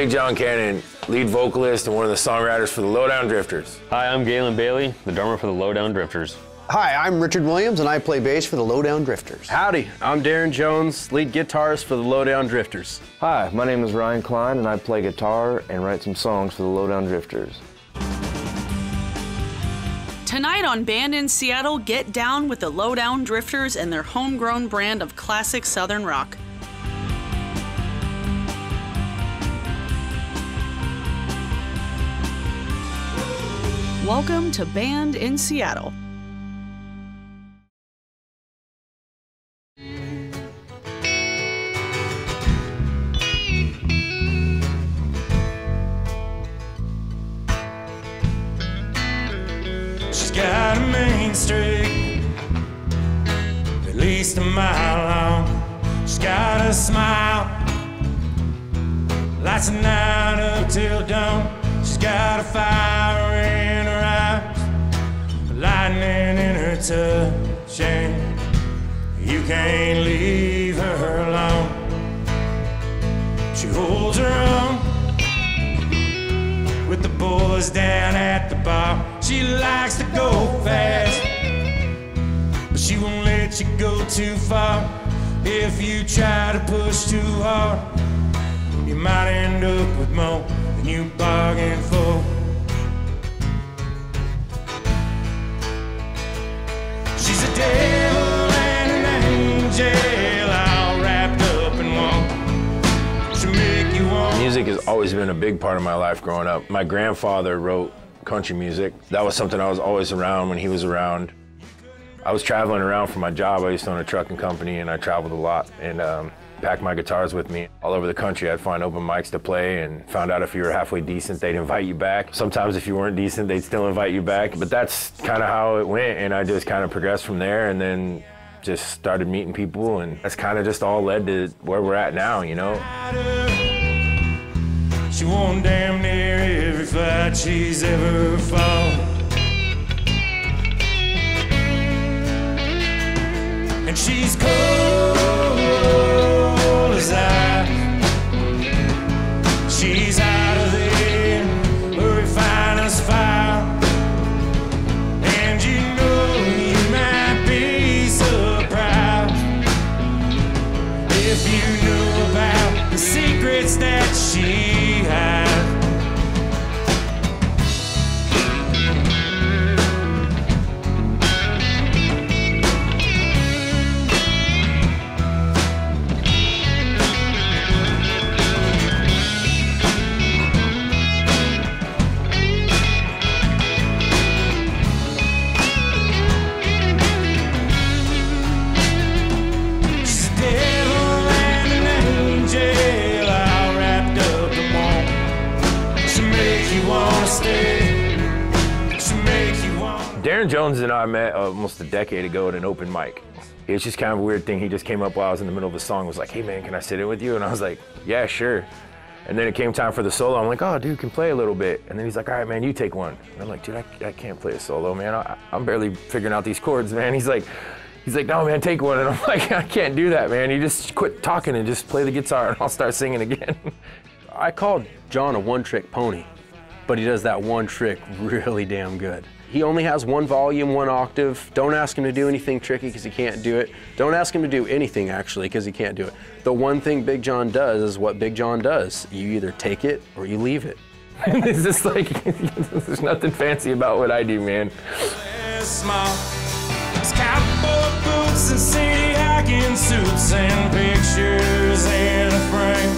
Big John Cannon, lead vocalist and one of the songwriters for the Lowdown Drifters. Hi, I'm Galen Bailey, the drummer for the Lowdown Drifters. Hi, I'm Richard Williams and I play bass for the Lowdown Drifters. Howdy, I'm DARIN Jones, lead guitarist for the Lowdown Drifters. Hi, my name is Ryan Klein and I play guitar and write some songs for the Lowdown Drifters. Tonight on Band in Seattle, get down with the Lowdown Drifters and their homegrown brand of classic Southern rock. Welcome to Band in Seattle. She's got a main street, at least a mile long. She's got a smile, lights the night up till dawn. She's got a fire in her eyes, lightning in her touch, and you can't leave her alone. She holds her own with the boys down at the bar. She likes to go fast, but she won't let you go too far. If you try to push too hard, you might end up with more than you bargained for. She's a devil and an angel, all wrapped up in one. She'll make you want. Music has always been a big part of my life growing up. My grandfather wrote country music. That was something I was always around when he was around. I was traveling around for my job. I used to own a trucking company and I traveled a lot and packed my guitars with me all over the country. I'd find open mics to play and found out if you were halfway decent, they'd invite you back. Sometimes if you weren't decent, they'd still invite you back. But that's kind of how it went, and I just kind of progressed from there and then just started meeting people, and that's kind of just all led to where we're at now, you know? She won damn near every fight she's ever fought. And she's cold as ice. She's out of there, a refiner's fire. And you know you might be surprised if you knew about the secrets that she hides. DARIN Jones and I met almost a decade ago at an open mic. It was just kind of a weird thing. He just came up while I was in the middle of the song, was like, hey man, can I sit in with you? And I was like, yeah, sure. And then it came time for the solo. I'm like, oh dude, can play a little bit. And then he's like, all right man, you take one. And I'm like, dude, I can't play a solo, man. I'm barely figuring out these chords, man. He's like, no man, take one. And I'm like, I can't do that, man. You just quit talking and just play the guitar and I'll start singing again. I called John a one-trick pony, but he does that one trick really damn good. He only has one volume, one octave. Don't ask him to do anything tricky because he can't do it. Don't ask him to do anything actually because he can't do it. The one thing Big John does is what Big John does. You either take it or you leave it. It's just like, there's nothing fancy about what I do, man. Small. It's cowboy boots and city hiking suits and pictures in a frame.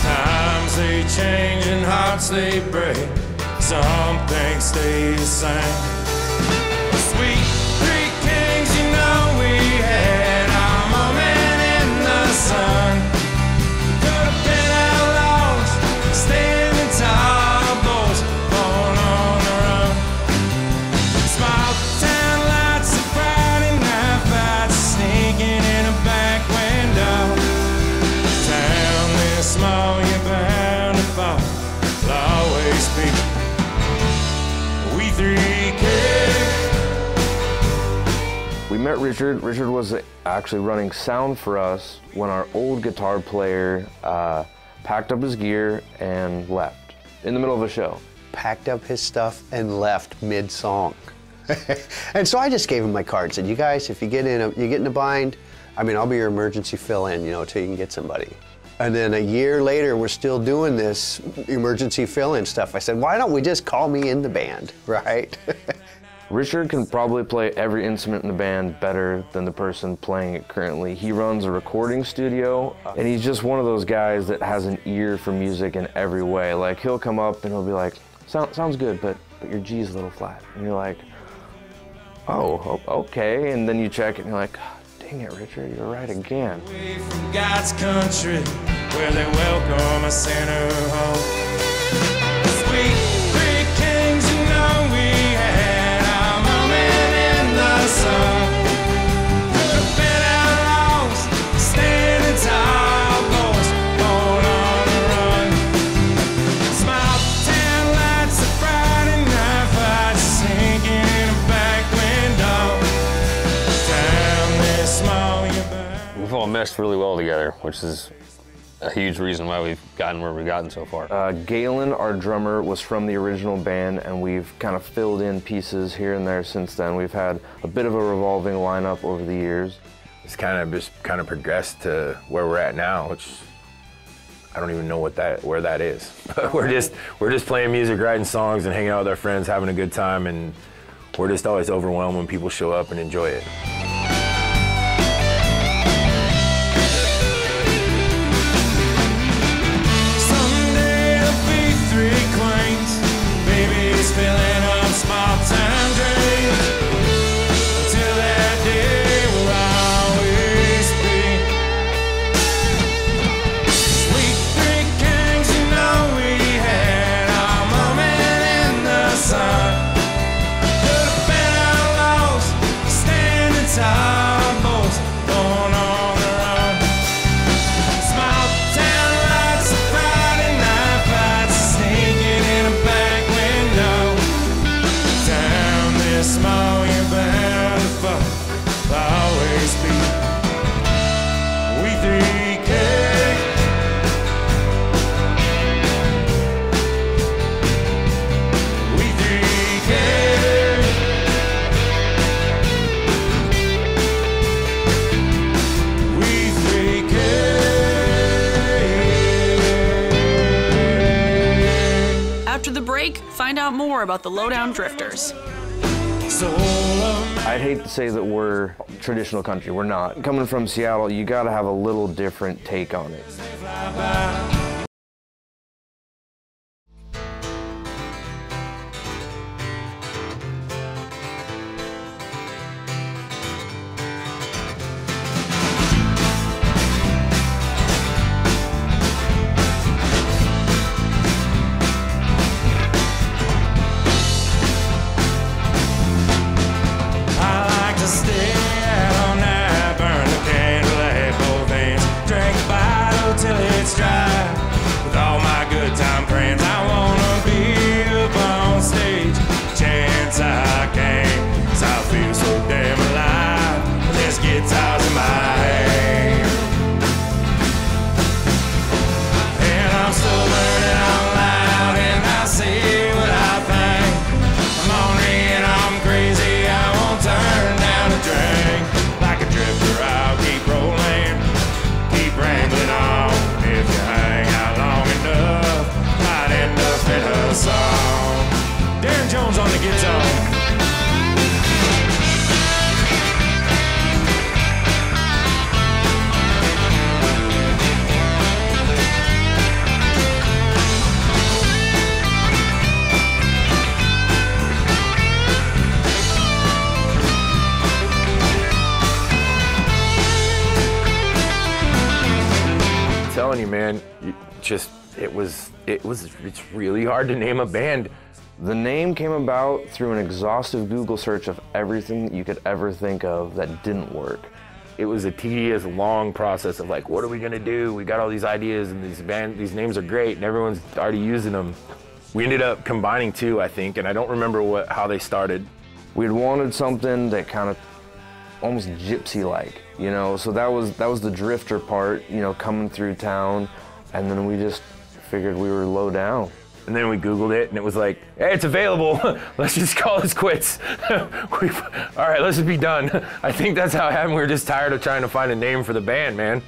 Times they change and hearts they break. Some things stay the same. Sweet three kings, you know we had our moment in the sun. Could have been outlaws, standing tall boys, born on the run. Small town lights and Friday night fights, sneaking in a back window. Town this small, you're bound to fall. Will always be. We met Richard. Richard was actually running sound for us when our old guitar player packed up his gear, and left in the middle of a show. Packed up his stuff and left mid-song. And so I just gave him my card. Said, "You guys, if you get in a bind, I mean, I'll be your emergency fill-in, you know, till you can get somebody." And then a year later, we're still doing this emergency fill-in stuff. I said, "Why don't we just call me in the band, right?" Richard can probably play every instrument in the band better than the person playing it currently. He runs a recording studio, and he's just one of those guys that has an ear for music in every way. Like, he'll come up and he'll be like, sounds good, but your G's a little flat. And you're like, oh, okay. And then you check it and you're like, dang it, Richard, you're right again. Away from God's country, where they welcome a sinner home. Sweet three kings, you know we had our moment in the sun. Could have been outlaws, standing tall, boys, born on the run. Small town lights, a Friday night fight, sinking in a back window. Down this small, you burn. We've all meshed really well together, which is a huge reason why we've gotten where we've gotten so far. Galen, our drummer, was from the original band, and we've kind of filled in pieces here and there since then. We've had a bit of a revolving lineup over the years. It's kind of progressed to where we're at now, which I don't even know where that is. we're just playing music, writing songs, and hanging out with our friends, having a good time, and we're just always overwhelmed when people show up and enjoy it. Filling up small-time dreams. Until that day will always be. Sweet three kings, you know we had our moment in the sun. Could have been outlaws, standing tall, boys, born on the run. Small-town lights, Friday night fights, sneaking in a back window. Small, you're bound to fall, always be. We 3K. We 3K. We 3K. After the break, find out more about the Lowdown Drifters. I'd hate to say that we're traditional country. We're not. Coming from Seattle, you gotta have a little different take on it. Till it's dry. With all my good time friends, I wanna be up on stage. Chance I came, 'cause I feel so damn alive. This guitar's in my hand, and I'm still learning out loud, and I say what I think. I'm ornery and I'm crazy, I won't turn down a drink. Like a drifter, I'll keep rolling, keep rambling on. If you hang out long enough, might end up in a song. Darren Jones on the guitar. I'm telling you, man, it's really hard to name a band. The name came about through an exhaustive Google search of everything that you could ever think of that didn't work. It was a tedious, long process of like, what are we gonna do? We got all these ideas and these names are great and everyone's already using them. We ended up combining two, I think, and I don't remember how they started. We'd wanted something that kind of almost gypsy-like, you know, so that was the drifter part, you know, coming through town. And then we just figured we were low down. And then we Googled it, and it was like, hey, it's available. Let's just call this quits. All right, let's just be done. I think that's how it happened. We were just tired of trying to find a name for the band, man.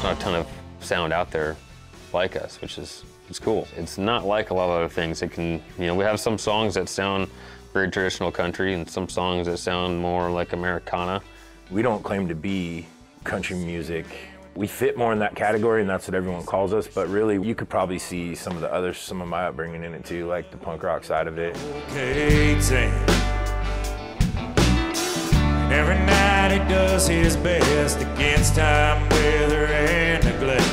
Not a ton of sound out there like us, which is cool. It's not like a lot of other things. It can, you know, we have some songs that sound very traditional country and some songs that sound more like Americana. We don't claim to be country music. We fit more in that category, and that's what everyone calls us, but really you could probably see some of my upbringing in it too, like the punk rock side of it. Every night he does his best against time, weather, and neglect.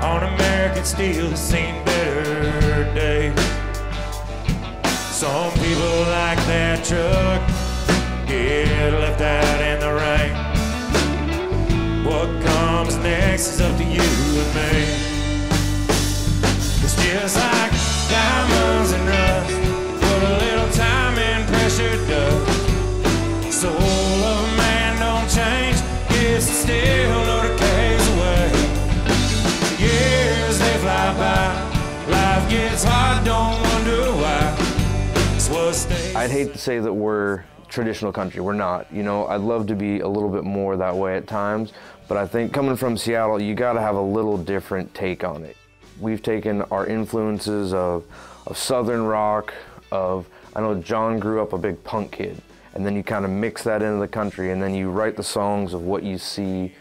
On American steel, has seen better days. Some people like that truck get left out in the rain. What comes next is up to you and me. It's just like diamonds and rust, put a little time and pressure does. Soul of a man don't change, yes, it still no decays away. Years they fly by, life gets hard, don't wonder why. It's what stays. I'd hate to say that we're traditional country, we're not. You know, I'd love to be a little bit more that way at times, but I think coming from Seattle, you gotta have a little different take on it. We've taken our influences of Southern rock, I know John grew up a big punk kid. And then you kind of mix that into the country, and then you write the songs of what you see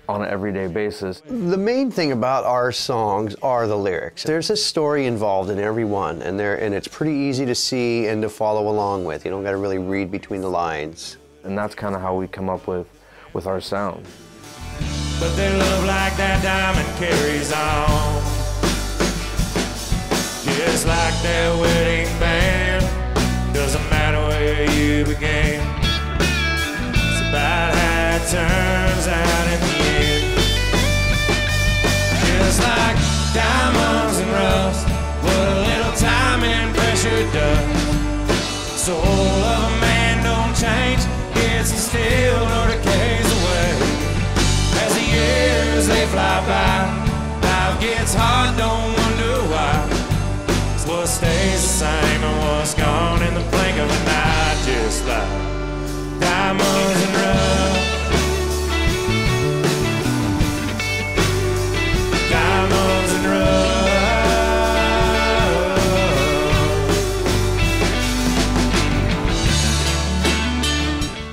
on an everyday basis. The main thing about our songs are the lyrics. There's a story involved in every one, and it's pretty easy to see and to follow along with. You don't got to really read between the lines. And that's kind of how we come up with our sound. But their love like that diamond carries on, just like their wedding band. Doesn't matter where you began, it's about how it turns out in the end. Just like diamonds and rust, what a little time and pressure does. Soul of a man don't change, it's still no decays away. As the years they fly by, life gets hard, don't wonder why. It's what stays the same and what's gone in the blink of an eye, just like diamonds and rust. Diamonds and rust.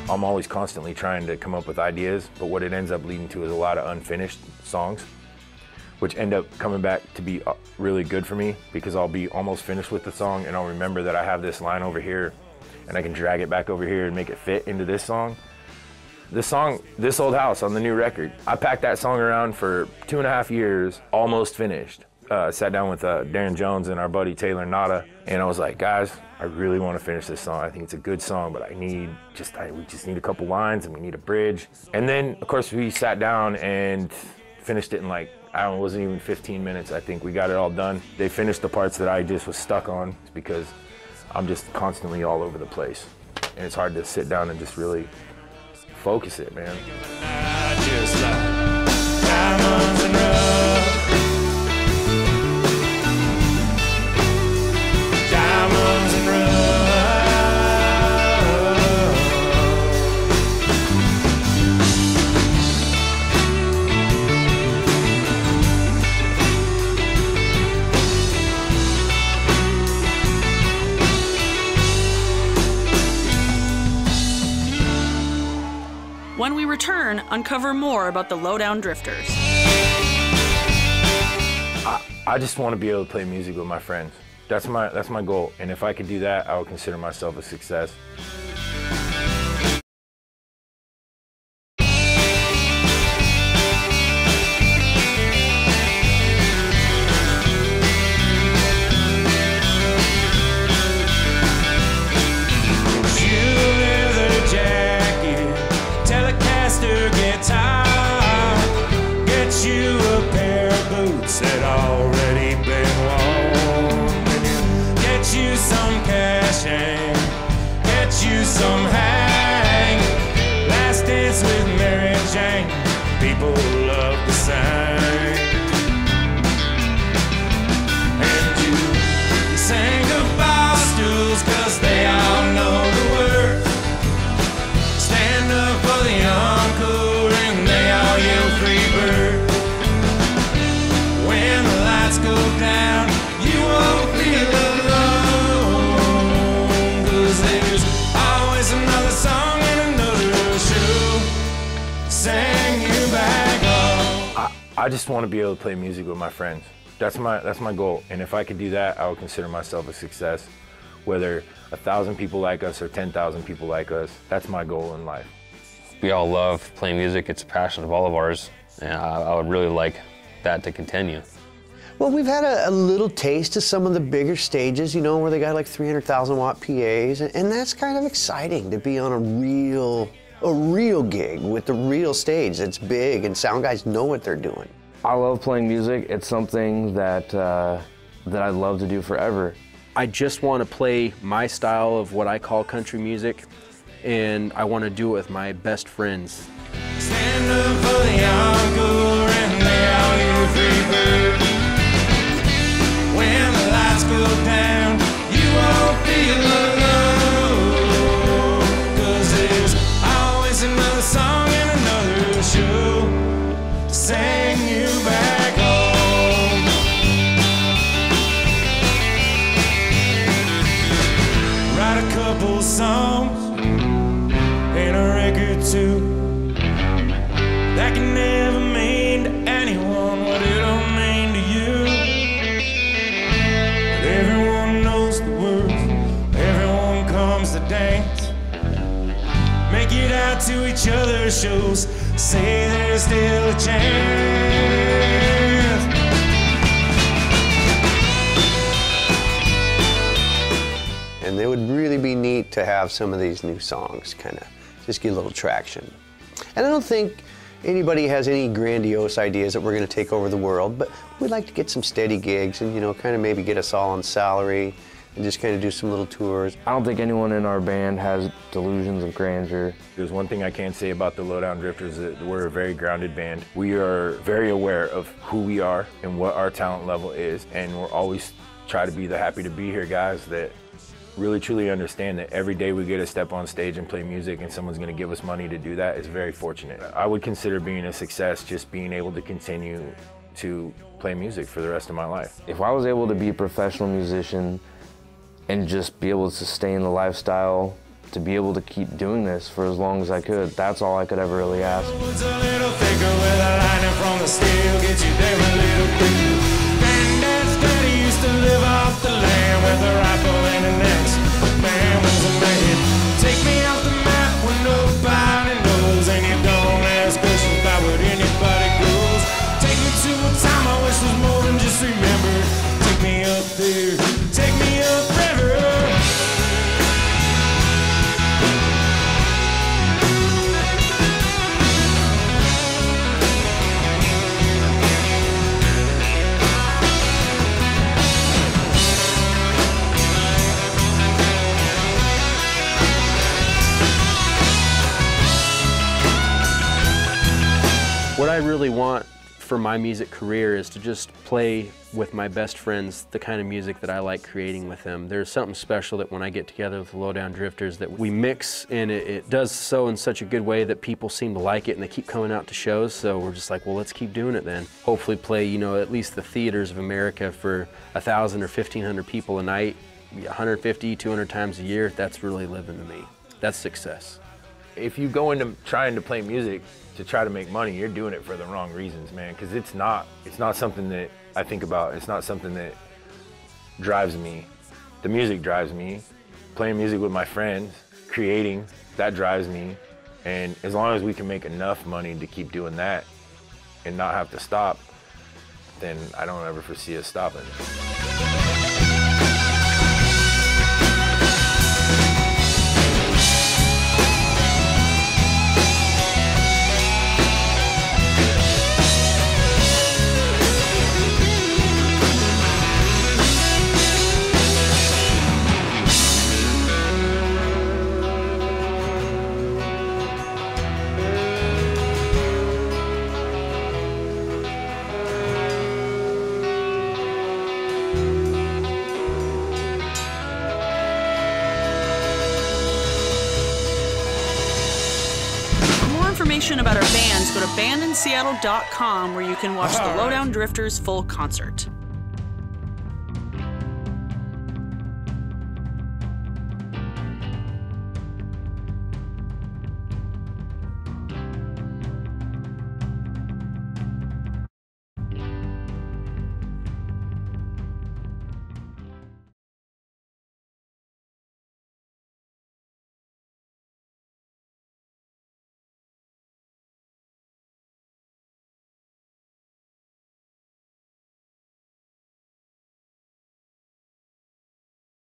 I'm always constantly trying to come up with ideas, but what it ends up leading to is a lot of unfinished songs, which end up coming back to be really good for me because I'll be almost finished with the song and I'll remember that I have this line over here and I can drag it back over here and make it fit into this song. This song, This Old House on the new record, I packed that song around for 2.5 years, almost finished. Sat down with DARIN Jones and our buddy Taylor Nada, and I was like, guys, I really want to finish this song. I think it's a good song, but we just need a couple lines and we need a bridge. And then, of course, we sat down and finished it in like, it wasn't even 15 minutes. I think we got it all done. They finished the parts that I just was stuck on because I'm just constantly all over the place. And it's hard to sit down and just really focus it, man. Just like diamonds and rust. When we return, uncover more about the Lowdown Drifters. I just want to be able to play music with my friends. That's my goal. And if I could do that, I would consider myself a success. Some hang, last dance with Mary Jane, people love to sing. And you sang of bar stools, cause they all know the words. Stand up for the encore and they all yell free bird. When the lights go down, you won't feel alone, cause there's another song and another show, sang you back home. I just want to be able to play music with my friends. That's my goal. And if I could do that, I would consider myself a success. Whether 1,000 people like us or 10,000 people like us, that's my goal in life. We all love playing music. It's a passion of all of ours. And I would really like that to continue. Well, we've had a little taste of some of the bigger stages, you know, where they got like 300,000 watt PAs, and that's kind of exciting to be on a real gig with the real stage that's big and sound guys know what they're doing. I love playing music. It's something that I'd love to do forever. I just want to play my style of what I call country music, and I want to do it with my best friends. Stand up for the encore and they all you free bird. When the lights go down, you won't feel alone, cause there's always another song and another show to sing you back home. Write a couple songs and a record too that can never mean to anyone what it'll mean to you. Everyone knows the words, everyone comes to dance. Make it out to each other's shows, say there's still a chance. And it would really be neat to have some of these new songs kind of just get a little traction. And I don't think anybody has any grandiose ideas that we're going to take over the world, but we'd like to get some steady gigs and, you know, kind of maybe get us all on salary and just kind of do some little tours. I don't think anyone in our band has delusions of grandeur. There's one thing I can say about the Lowdown Drifters, that we're a very grounded band. We are very aware of who we are and what our talent level is, and we're always try to be the happy to be here guys that really truly understand that every day we get to step on stage and play music and someone's going to give us money to do that is very fortunate. I would consider being a success just being able to continue to play music for the rest of my life. If I was able to be a professional musician and just be able to sustain the lifestyle, to be able to keep doing this for as long as I could, that's all I could ever really ask. It's a little thicker with a lining from the steel, get you there a little quicker. Granddad's daddy used to live off the land with a rifle and an axe. Man was a man. Take me off the map when nobody knows, and you don't ask questions about what anybody goes. Take me to a time I wish was more than just remember. Take me up there, take me up river. What I really want for my music career is to just play with my best friends the kind of music that I like creating with them. There's something special that when I get together with the Lowdown Drifters that we mix, and it does so in such a good way that people seem to like it and they keep coming out to shows, so we're just like, well, let's keep doing it then. Hopefully play, you know, at least the theaters of America for 1,000 or 1,500 people a night, 150, 200 times a year. That's really living to me. That's success. if you go into trying to play music to try to make money, you're doing it for the wrong reasons, man, because it's not something that I think about. It's not something that drives me. The music drives me. Playing music with my friends, creating, that drives me. And as long as we can make enough money to keep doing that and not have to stop, then I don't ever foresee us stopping. Information about our bands, go to bandinseattle.com where you can watch the Lowdown Drifters full concert.